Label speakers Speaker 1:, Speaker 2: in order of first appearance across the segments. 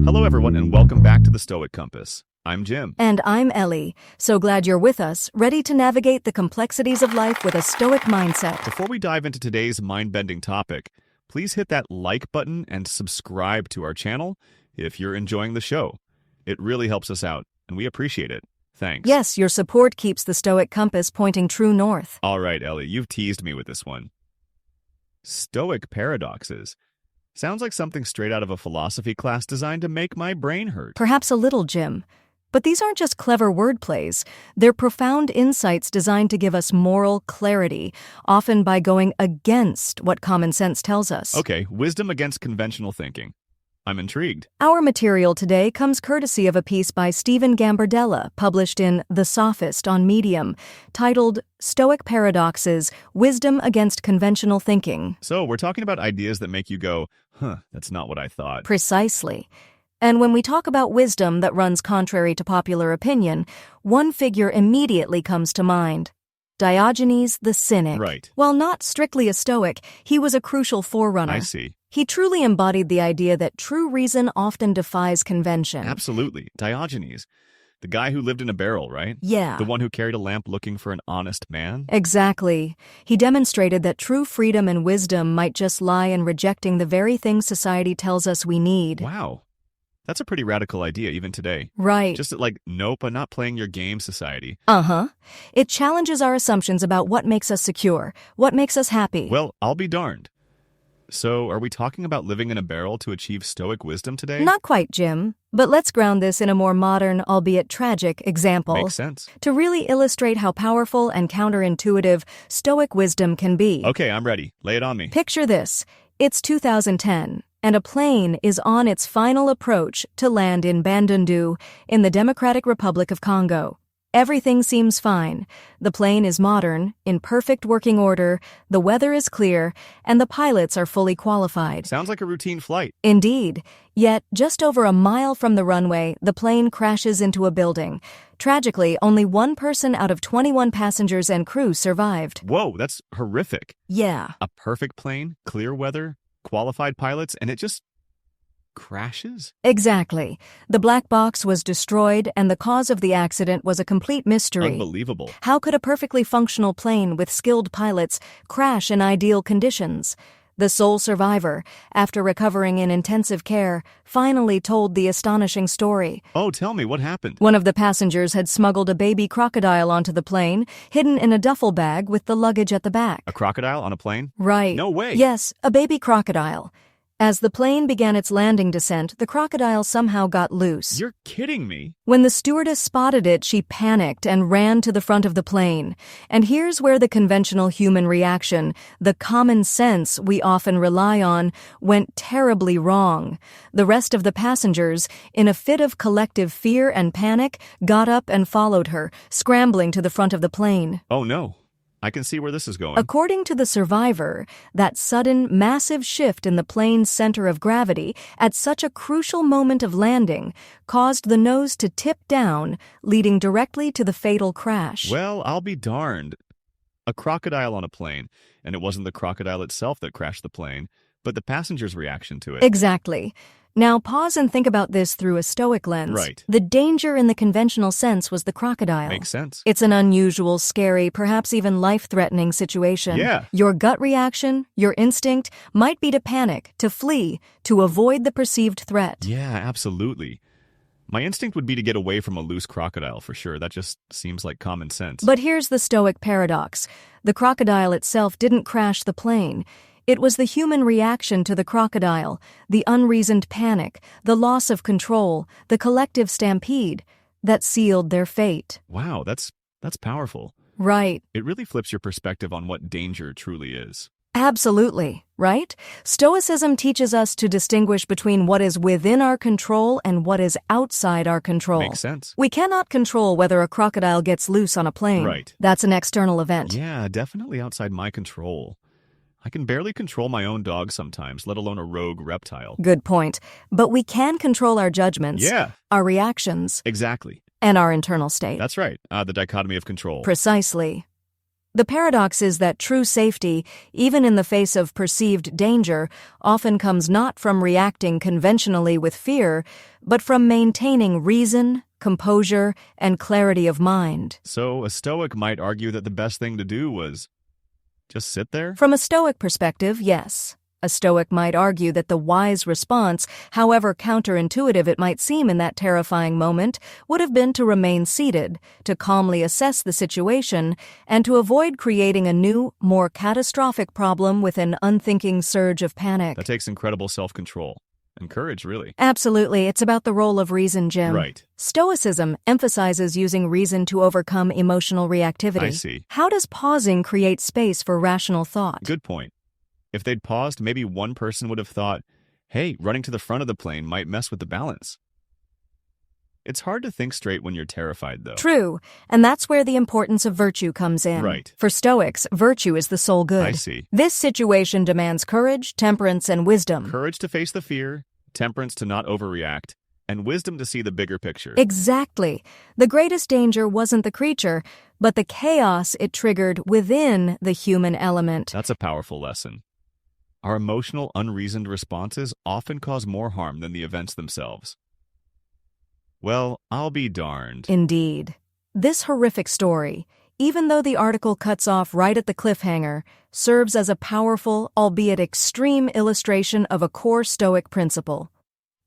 Speaker 1: Hello, everyone, and welcome back to the Stoic Compass. I'm Jim.
Speaker 2: And I'm Ellie. So glad you're with us, ready to navigate the complexities of life with a Stoic mindset.
Speaker 1: Before we dive into today's mind-bending topic, please hit that like button and subscribe to our channel if you're enjoying the show. It really helps us out, and we appreciate it. Thanks.
Speaker 2: Yes, your support keeps the Stoic Compass pointing true north.
Speaker 1: All right, Ellie, you've teased me with this one. Stoic paradoxes. Sounds like something straight out of a philosophy class designed to make my brain hurt.
Speaker 2: Perhaps a little, Jim. But these aren't just clever wordplays. They're profound insights designed to give us moral clarity, often by going against what common sense tells us.
Speaker 1: Okay, wisdom against conventional thinking. I'm intrigued.
Speaker 2: Our material today comes courtesy of a piece by Steven Gambardella, published in The Sophist on Medium, titled Stoic Paradoxes, Wisdom Against Conventional Thinking.
Speaker 1: So we're talking about ideas that make you go, that's not what I thought.
Speaker 2: Precisely. And when we talk about wisdom that runs contrary to popular opinion, one figure immediately comes to mind. Diogenes the Cynic.
Speaker 1: Right.
Speaker 2: While not strictly a Stoic, he was a crucial forerunner.
Speaker 1: I see.
Speaker 2: He truly embodied the idea that true reason often defies convention.
Speaker 1: Absolutely. Diogenes. The guy who lived in a barrel, right?
Speaker 2: Yeah.
Speaker 1: The one who carried a lamp looking for an honest man?
Speaker 2: Exactly. He demonstrated that true freedom and wisdom might just lie in rejecting the very things society tells us we need.
Speaker 1: Wow. That's a pretty radical idea even today.
Speaker 2: Right.
Speaker 1: Just like, nope, I'm not playing your game, society.
Speaker 2: Uh-huh. It challenges our assumptions about what makes us secure, what makes us happy.
Speaker 1: Well, I'll be darned. So, are we talking about living in a barrel to achieve Stoic wisdom today?
Speaker 2: Not quite, Jim. But let's ground this in a more modern, albeit tragic, example.
Speaker 1: Makes sense.
Speaker 2: To really illustrate how powerful and counterintuitive Stoic wisdom can be.
Speaker 1: Okay, I'm ready. Lay it on me.
Speaker 2: Picture this. It's 2010, and a plane is on its final approach to land in Bandundu in the Democratic Republic of Congo. Everything seems fine. The plane is modern, in perfect working order, the weather is clear, and the pilots are fully qualified.
Speaker 1: Sounds like a routine flight.
Speaker 2: Indeed. Yet, just over a mile from the runway, the plane crashes into a building. Tragically, only one person out of 21 passengers and crew survived.
Speaker 1: Whoa, that's horrific.
Speaker 2: Yeah.
Speaker 1: A perfect plane, clear weather, qualified pilots, and it just crashes?
Speaker 2: Exactly. The black box was destroyed, and the cause of the accident was a complete mystery.
Speaker 1: Unbelievable.
Speaker 2: How could a perfectly functional plane with skilled pilots crash in ideal conditions? The sole survivor, after recovering in intensive care, finally told the astonishing story.
Speaker 1: Oh, tell me, what happened?
Speaker 2: One of the passengers had smuggled a baby crocodile onto the plane, hidden in a duffel bag with the luggage at the back.
Speaker 1: A crocodile on a plane?
Speaker 2: Right.
Speaker 1: No way.
Speaker 2: Yes, a baby crocodile. As the plane began its landing descent, the crocodile somehow got loose.
Speaker 1: You're kidding me.
Speaker 2: When the stewardess spotted it, she panicked and ran to the front of the plane. And here's where the conventional human reaction, the common sense we often rely on, went terribly wrong. The rest of the passengers, in a fit of collective fear and panic, got up and followed her, scrambling to the front of the plane.
Speaker 1: Oh no. I can see where this is going.
Speaker 2: According to the survivor, that sudden, massive shift in the plane's center of gravity at such a crucial moment of landing caused the nose to tip down, leading directly to the fatal crash.
Speaker 1: Well, I'll be darned. A crocodile on a plane, and it wasn't the crocodile itself that crashed the plane, but the passenger's reaction to it.
Speaker 2: Exactly. Now pause and think about this through a Stoic lens.
Speaker 1: Right.
Speaker 2: The danger in the conventional sense was the crocodile.
Speaker 1: Makes sense.
Speaker 2: It's an unusual, scary, perhaps even life-threatening situation.
Speaker 1: Yeah.
Speaker 2: Your gut reaction, your instinct, might be to panic, to flee, to avoid the perceived threat.
Speaker 1: Yeah, absolutely. My instinct would be to get away from a loose crocodile for sure. That just seems like common sense.
Speaker 2: But here's the Stoic paradox. The crocodile itself didn't crash the plane. It was the human reaction to the crocodile, the unreasoned panic, the loss of control, the collective stampede, that sealed their fate.
Speaker 1: Wow, that's powerful.
Speaker 2: Right.
Speaker 1: It really flips your perspective on what danger truly is.
Speaker 2: Absolutely, right? Stoicism teaches us to distinguish between what is within our control and what is outside our control.
Speaker 1: Makes sense.
Speaker 2: We cannot control whether a crocodile gets loose on a plane.
Speaker 1: Right.
Speaker 2: That's an external event.
Speaker 1: Yeah, definitely outside my control. I can barely control my own dog sometimes, let alone a rogue reptile.
Speaker 2: Good point. But we can control our judgments,
Speaker 1: Yeah.
Speaker 2: our reactions,
Speaker 1: Exactly.
Speaker 2: and our internal state.
Speaker 1: That's right. The dichotomy of control.
Speaker 2: Precisely. The paradox is that true safety, even in the face of perceived danger, often comes not from reacting conventionally with fear, but from maintaining reason, composure, and clarity of mind.
Speaker 1: So a Stoic might argue that the best thing to do was just sit there?
Speaker 2: From a Stoic perspective, yes. A Stoic might argue that the wise response, however counterintuitive it might seem in that terrifying moment, would have been to remain seated, to calmly assess the situation, and to avoid creating a new, more catastrophic problem with an unthinking surge of panic.
Speaker 1: That takes incredible self-control. And courage, really.
Speaker 2: Absolutely. It's about the role of reason, Jim.
Speaker 1: Right.
Speaker 2: Stoicism emphasizes using reason to overcome emotional reactivity.
Speaker 1: I see.
Speaker 2: How does pausing create space for rational thought?
Speaker 1: Good point. If they'd paused, maybe one person would have thought, hey, running to the front of the plane might mess with the balance. It's hard to think straight when you're terrified, though.
Speaker 2: True, and that's where the importance of virtue comes in.
Speaker 1: Right.
Speaker 2: For Stoics, virtue is the sole good.
Speaker 1: I see.
Speaker 2: This situation demands courage, temperance, and wisdom.
Speaker 1: Courage to face the fear, temperance to not overreact, and wisdom to see the bigger picture.
Speaker 2: Exactly. The greatest danger wasn't the creature, but the chaos it triggered within the human element.
Speaker 1: That's a powerful lesson. Our emotional, unreasoned responses often cause more harm than the events themselves. Well, I'll be darned.
Speaker 2: Indeed. This horrific story, even though the article cuts off right at the cliffhanger, serves as a powerful, albeit extreme illustration of a core Stoic principle.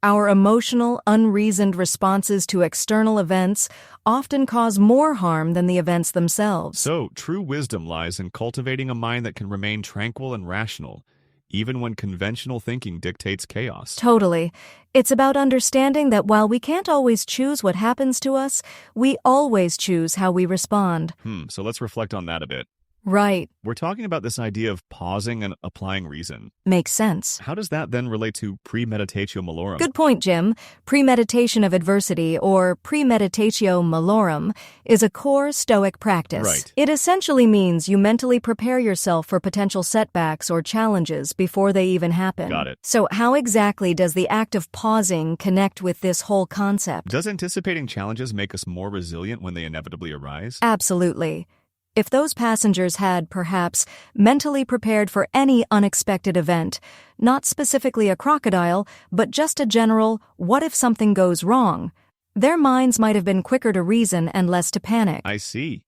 Speaker 2: Our emotional, unreasoned responses to external events often cause more harm than the events themselves.
Speaker 1: So, true wisdom lies in cultivating a mind that can remain tranquil and rational, even when conventional thinking dictates chaos.
Speaker 2: Totally. It's about understanding that while we can't always choose what happens to us, we always choose how we respond.
Speaker 1: So let's reflect on that a bit.
Speaker 2: Right.
Speaker 1: We're talking about this idea of pausing and applying reason.
Speaker 2: Makes sense.
Speaker 1: How does that then relate to premeditatio malorum?
Speaker 2: Good point, Jim. Premeditation of adversity, or premeditatio malorum, is a core Stoic practice.
Speaker 1: Right.
Speaker 2: It essentially means you mentally prepare yourself for potential setbacks or challenges before they even happen.
Speaker 1: Got it.
Speaker 2: So how exactly does the act of pausing connect with this whole concept?
Speaker 1: Does anticipating challenges make us more resilient when they inevitably arise?
Speaker 2: Absolutely. If those passengers had, perhaps, mentally prepared for any unexpected event, not specifically a crocodile, but just a general, what if something goes wrong, their minds might have been quicker to reason and less to panic.
Speaker 1: I see.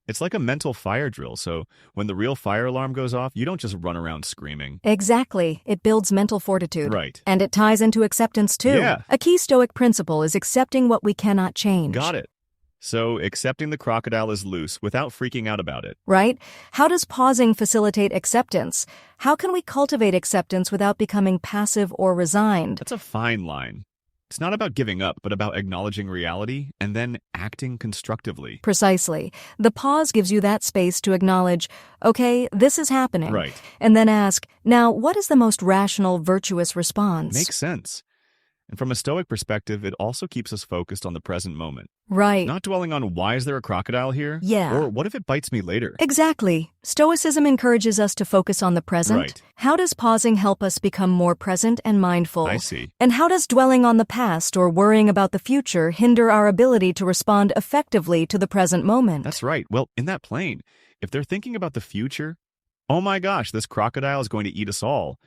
Speaker 1: It's like a mental fire drill, so when the real fire alarm goes off, you don't just run around screaming.
Speaker 2: Exactly. It builds mental fortitude.
Speaker 1: Right.
Speaker 2: And it ties into acceptance, too.
Speaker 1: Yeah.
Speaker 2: A key Stoic principle is accepting what we cannot change.
Speaker 1: Got it. So, accepting the crocodile is loose without freaking out about it.
Speaker 2: Right? How does pausing facilitate acceptance? How can we cultivate acceptance without becoming passive or resigned?
Speaker 1: That's a fine line. It's not about giving up, but about acknowledging reality and then acting constructively.
Speaker 2: Precisely. The pause gives you that space to acknowledge, okay, this is happening.
Speaker 1: Right.
Speaker 2: And then ask, now, what is the most rational, virtuous response?
Speaker 1: Makes sense. And from a Stoic perspective, it also keeps us focused on the present moment.
Speaker 2: Right.
Speaker 1: Not dwelling on why is there a crocodile here?
Speaker 2: Yeah.
Speaker 1: Or what if it bites me later?
Speaker 2: Exactly. Stoicism encourages us to focus on the present.
Speaker 1: Right.
Speaker 2: How does pausing help us become more present and mindful?
Speaker 1: I see.
Speaker 2: And how does dwelling on the past or worrying about the future hinder our ability to respond effectively to the present moment?
Speaker 1: That's right. Well, in that plane, if they're thinking about the future, oh my gosh, this crocodile is going to eat us all,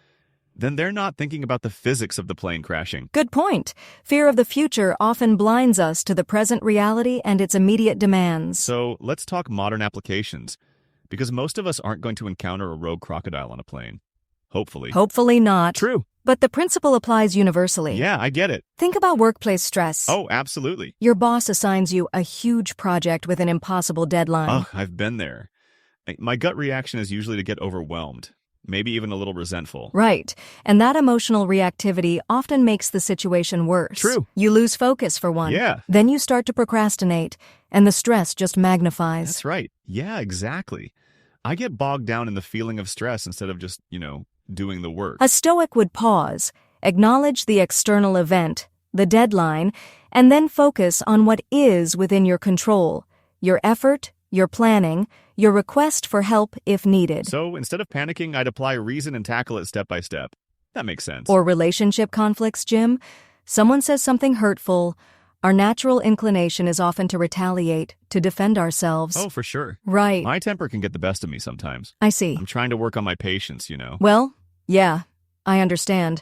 Speaker 1: then they're not thinking about the physics of the plane crashing.
Speaker 2: Good point. Fear of the future often blinds us to the present reality and its immediate demands.
Speaker 1: So let's talk modern applications, because most of us aren't going to encounter a rogue crocodile on a plane. Hopefully.
Speaker 2: Hopefully not.
Speaker 1: True.
Speaker 2: But the principle applies universally.
Speaker 1: Yeah, I get it.
Speaker 2: Think about workplace stress.
Speaker 1: Oh, absolutely.
Speaker 2: Your boss assigns you a huge project with an impossible deadline.
Speaker 1: Oh, I've been there. My gut reaction is usually to get overwhelmed. Maybe even a little resentful.
Speaker 2: Right. And that emotional reactivity often makes the situation worse.
Speaker 1: True.
Speaker 2: You lose focus, for one.
Speaker 1: Yeah.
Speaker 2: Then you start to procrastinate, and the stress just magnifies.
Speaker 1: That's right. Yeah, exactly. I get bogged down in the feeling of stress instead of just, doing the work.
Speaker 2: A Stoic would pause, acknowledge the external event, the deadline, and then focus on what is within your control, your effort, your planning, your request for help if needed.
Speaker 1: So instead of panicking, I'd apply reason and tackle it step by step. That makes sense.
Speaker 2: Or relationship conflicts, Jim. Someone says something hurtful. Our natural inclination is often to retaliate, to defend ourselves.
Speaker 1: Oh, for sure.
Speaker 2: Right.
Speaker 1: My temper can get the best of me sometimes.
Speaker 2: I see.
Speaker 1: I'm trying to work on my patience.
Speaker 2: Well, yeah, I understand.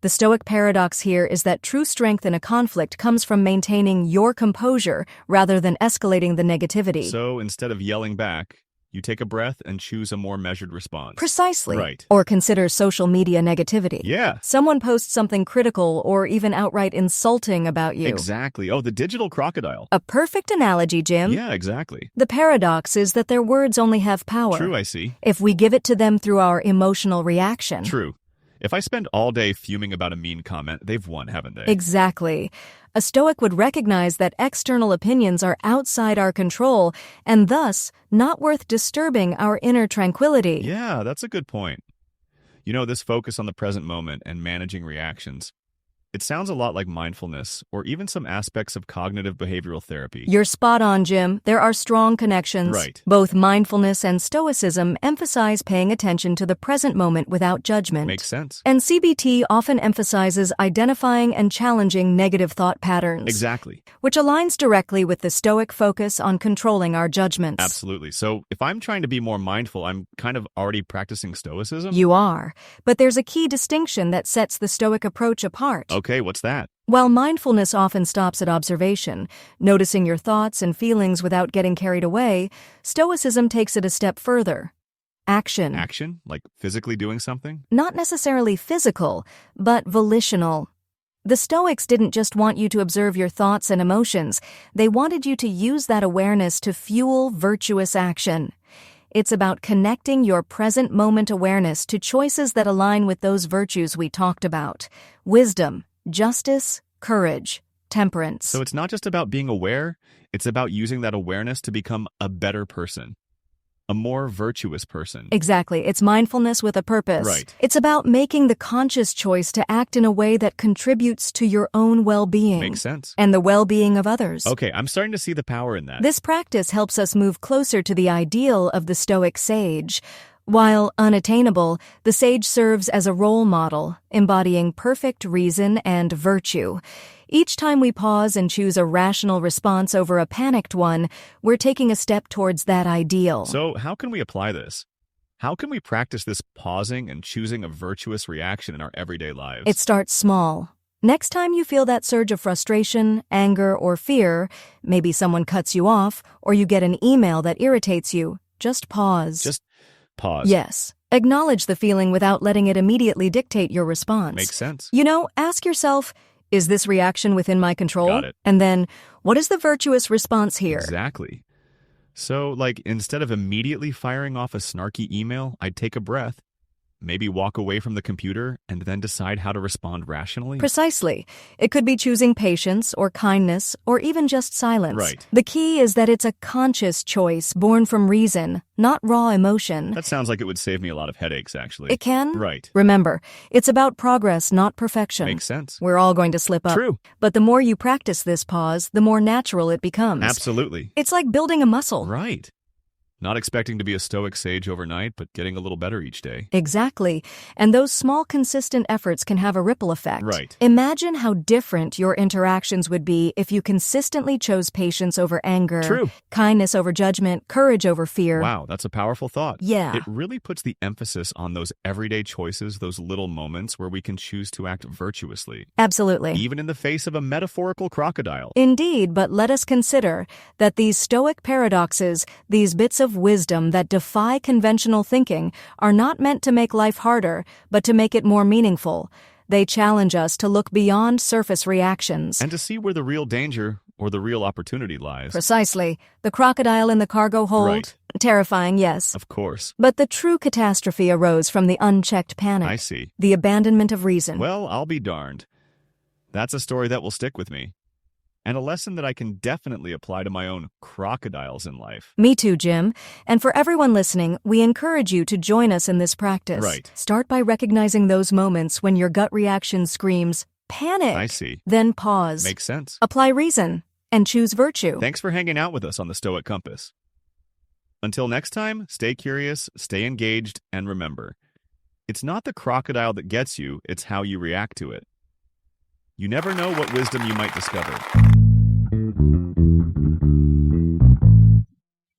Speaker 2: The Stoic paradox here is that true strength in a conflict comes from maintaining your composure rather than escalating the negativity.
Speaker 1: So instead of yelling back, you take a breath and choose a more measured response.
Speaker 2: Precisely.
Speaker 1: Right.
Speaker 2: Or consider social media negativity.
Speaker 1: Yeah.
Speaker 2: Someone posts something critical or even outright insulting about you.
Speaker 1: Exactly. Oh, the digital crocodile.
Speaker 2: A perfect analogy, Jim.
Speaker 1: Yeah, exactly.
Speaker 2: The paradox is that their words only have power.
Speaker 1: True, I see.
Speaker 2: If we give it to them through our emotional reaction.
Speaker 1: True. If I spend all day fuming about a mean comment, they've won, haven't they?
Speaker 2: Exactly. A Stoic would recognize that external opinions are outside our control and thus not worth disturbing our inner tranquility.
Speaker 1: Yeah, that's a good point. This focus on the present moment and managing reactions, it sounds a lot like mindfulness or even some aspects of cognitive behavioral therapy.
Speaker 2: You're spot on, Jim. There are strong connections.
Speaker 1: Right.
Speaker 2: Both mindfulness and Stoicism emphasize paying attention to the present moment without judgment.
Speaker 1: Makes sense.
Speaker 2: And CBT often emphasizes identifying and challenging negative thought patterns.
Speaker 1: Exactly.
Speaker 2: Which aligns directly with the Stoic focus on controlling our judgments.
Speaker 1: Absolutely. So if I'm trying to be more mindful, I'm kind of already practicing Stoicism?
Speaker 2: You are. But there's a key distinction that sets the Stoic approach apart.
Speaker 1: Okay, what's that?
Speaker 2: While mindfulness often stops at observation, noticing your thoughts and feelings without getting carried away, Stoicism takes it a step further. Action.
Speaker 1: Action? Like physically doing something?
Speaker 2: Not necessarily physical, but volitional. The Stoics didn't just want you to observe your thoughts and emotions, they wanted you to use that awareness to fuel virtuous action. It's about connecting your present moment awareness to choices that align with those virtues we talked about: wisdom, justice, courage, temperance.
Speaker 1: So it's not just about being aware, it's about using that awareness to become a better person. A more virtuous person.
Speaker 2: Exactly. It's mindfulness with a purpose.
Speaker 1: Right.
Speaker 2: It's about making the conscious choice to act in a way that contributes to your own well-being.
Speaker 1: Makes sense.
Speaker 2: And the well-being of others.
Speaker 1: Okay, I'm starting to see the power in that.
Speaker 2: This practice helps us move closer to the ideal of the Stoic sage. While unattainable, the sage serves as a role model, embodying perfect reason and virtue. Each time we pause and choose a rational response over a panicked one, we're taking a step towards that ideal.
Speaker 1: So how can we apply this? How can we practice this pausing and choosing a virtuous reaction in our everyday lives?
Speaker 2: It starts small. Next time you feel that surge of frustration, anger, or fear, maybe someone cuts you off, or you get an email that irritates you, just pause.
Speaker 1: Just pause.
Speaker 2: Yes. Acknowledge the feeling without letting it immediately dictate your response.
Speaker 1: Makes sense.
Speaker 2: Ask yourself, is this reaction within my control?
Speaker 1: Got it.
Speaker 2: And then, what is the virtuous response here?
Speaker 1: Exactly. So, instead of immediately firing off a snarky email, I'd take a breath, maybe walk away from the computer, and then decide how to respond rationally?
Speaker 2: Precisely. It could be choosing patience or kindness or even just silence.
Speaker 1: Right.
Speaker 2: The key is that it's a conscious choice born from reason, not raw emotion.
Speaker 1: That sounds like it would save me a lot of headaches, actually.
Speaker 2: It can?
Speaker 1: Right.
Speaker 2: Remember, it's about progress, not perfection.
Speaker 1: Makes sense.
Speaker 2: We're all going to slip up.
Speaker 1: True.
Speaker 2: But the more you practice this pause, the more natural it becomes.
Speaker 1: Absolutely.
Speaker 2: It's like building a muscle.
Speaker 1: Right. Not expecting to be a Stoic sage overnight, but getting a little better each day.
Speaker 2: Exactly. And those small, consistent efforts can have a ripple effect.
Speaker 1: Right.
Speaker 2: Imagine how different your interactions would be if you consistently chose patience over anger,
Speaker 1: True.
Speaker 2: kindness over judgment, courage over fear.
Speaker 1: Wow, that's a powerful thought.
Speaker 2: Yeah.
Speaker 1: It really puts the emphasis on those everyday choices, those little moments where we can choose to act virtuously,
Speaker 2: Absolutely.
Speaker 1: even in the face of a metaphorical crocodile.
Speaker 2: Indeed, but let us consider that these Stoic paradoxes, these bits of wisdom that defy conventional thinking, are not meant to make life harder, but to make it more meaningful. They challenge us to look beyond surface reactions.
Speaker 1: And to see where the real danger or the real opportunity lies.
Speaker 2: Precisely. The crocodile in the cargo hold?
Speaker 1: Right.
Speaker 2: Terrifying, yes.
Speaker 1: Of course.
Speaker 2: But the true catastrophe arose from the unchecked panic.
Speaker 1: I see.
Speaker 2: The abandonment of reason.
Speaker 1: Well, I'll be darned. That's a story that will stick with me. And a lesson that I can definitely apply to my own crocodiles in life.
Speaker 2: Me too, Jim. And for everyone listening, we encourage you to join us in this practice.
Speaker 1: Right.
Speaker 2: Start by recognizing those moments when your gut reaction screams, panic.
Speaker 1: I see.
Speaker 2: Then pause.
Speaker 1: Makes sense.
Speaker 2: Apply reason. And choose virtue.
Speaker 1: Thanks for hanging out with us on the Stoic Compass. Until next time, stay curious, stay engaged, and remember, it's not the crocodile that gets you, it's how you react to it. You never know what wisdom you might discover.